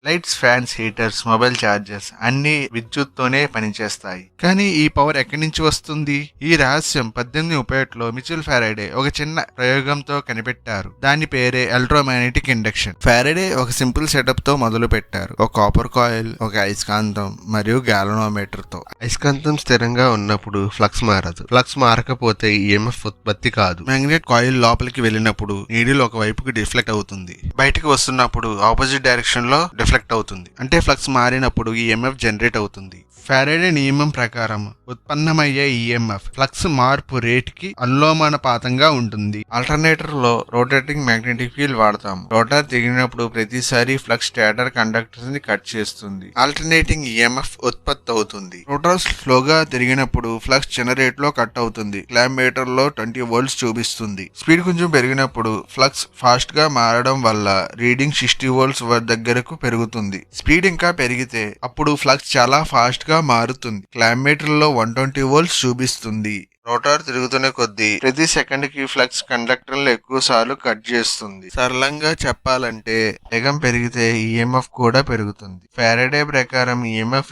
Lights, fans, heaters, mobile chargers అన్ని విద్యుత్తోనే పనిచేస్తాయి. కానీ ఈ పవర్ ఎక్కడి నుంచి వస్తుంది? ఈ రహస్యం 1831లో మిచెల్ ఫారడే ఒక చిన్న ప్రయోగంతో కనిపెట్టారు. దాని పేరే ఎలక్ట్రోమాగ్నెటిక్ ఇండక్షన్. ఫారడే ఒక సింపుల్ సెటప్ తో మొదలు పెట్టారు. ఒక కాపర్ కాయిల్, ఒక అయస్కాంతం మరియు గాలనోమీటర్ తో. అయస్కాంతం స్థిరంగా ఉన్నప్పుడు ఫ్లక్స్ మారదు. ఫ్లక్స్ మారకపోతే ఈఎంఎఫ్ ఉత్పత్తి కాదు. మ్యాగ్నెట్ కాయిల్ లోపలికి వెళ్ళినప్పుడు నీడిల్ ఒక వైపుకి డిఫ్లెక్ట్ అవుతుంది. బయటకు వస్తున్నప్పుడు ఆపోజిట్ డైరెక్షన్ లో డిఫ్లెక్ట్ అవుతుంది. అంటే ఫ్లక్స్ మారినప్పుడు ఈఎంఎఫ్ జనరేట్ అవుతుంది. ఫారడే నియమం ప్రకారం ఉత్పన్నమయ్యే ఈఎంఎఫ్ ఫ్లక్స్ మార్పు రేట్ కి అనులోమానుపాతంగా ఉంటుంది. ఆల్టర్నేటర్ లో రోటేటింగ్ మ్యాగ్నెటిక్ ఫీల్డ్ వాడతాము. రోటర్ తిరిగినప్పుడు ప్రతిసారి ఫ్లక్స్ స్టేటర్ కండక్టర్స్ ని కట్ చేస్తుంది. ఆల్టర్నేటింగ్ ఈఎంఎఫ్ ఉత్పత్తి అవుతుంది. రోటర్ స్లోగా తిరిగినప్పుడు ఫ్లక్స్ చిన్న రేట్ లో కట్ అవుతుంది. క్లామీటర్ లో 20 వోల్ట్స్ చూపిస్తుంది. స్పీడ్ కొంచెం పెరిగినప్పుడు ఫ్లక్స్ ఫాస్ట్ గా మారడం వల్ల రీడింగ్ 60 వోల్ట్స్ దగ్గరకు పెరుగుతుంది. స్పీడ్ ఇంకా పెరిగితే అప్పుడు ఫ్లక్స్ చాలా ఫాస్ట్ గా మారుతుంది. క్లామీటర్ లో 120 వోల్ట్స్ చూపిస్తుంది. రోటర్ తిరుగుతున్న కొద్దీ ప్రతి సెకండ్ కి ఫ్లక్స్ కండక్టర్లు ఎక్కువ సార్లు కట్ చేస్తుంది. సరళంగా చెప్పాలంటే వేగం పెరిగితే ఈఎంఎఫ్ కూడా పెరుగుతుంది. ఫారడే ప్రకారం ఈఎంఎఫ్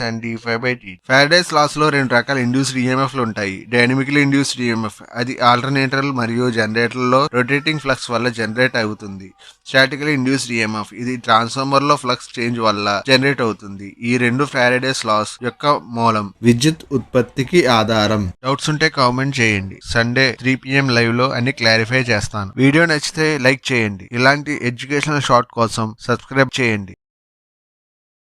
-NdΦ/dt. ఫారడేస్ లాస్ లో 2 రకాల ఇండ్యూస్డ్ ఈఎంఎఫ్ లు ఉంటాయి. డైనమికల్ ఇండ్యూస్డ్ ఈఎంఎఫ్ అది ఆల్టర్నేటర్ మరియు జనరేటర్ లో రొటేటింగ్ ఫ్లక్స్ వల్ల జనరేట్ అవుతుంది. స్టాటికల్ ఇండ్యూస్డ్ ఈఎంఎఫ్ ఇది ట్రాన్స్ఫార్మర్ లో ఫ్లక్స్ చేంజ్ వల్ల జనరేట్ అవుతుంది. ఈ రెండు ఫారడేస్ లాస్ యొక్క మూలం, విద్యుత్ ఉత్పత్తికి ఆధారం. డౌట్స్ ఉంటే కామెంట్ చేయండి. సండే 3 PM లైవ్ లో అన్ని క్లారిఫై చేస్తాను. వీడియో నచ్చితే లైక్ చేయండి. ఇలాంటి ఎడ్యుకేషనల్ షార్ట్ కోసం సబ్స్క్రైబ్ చేయండి.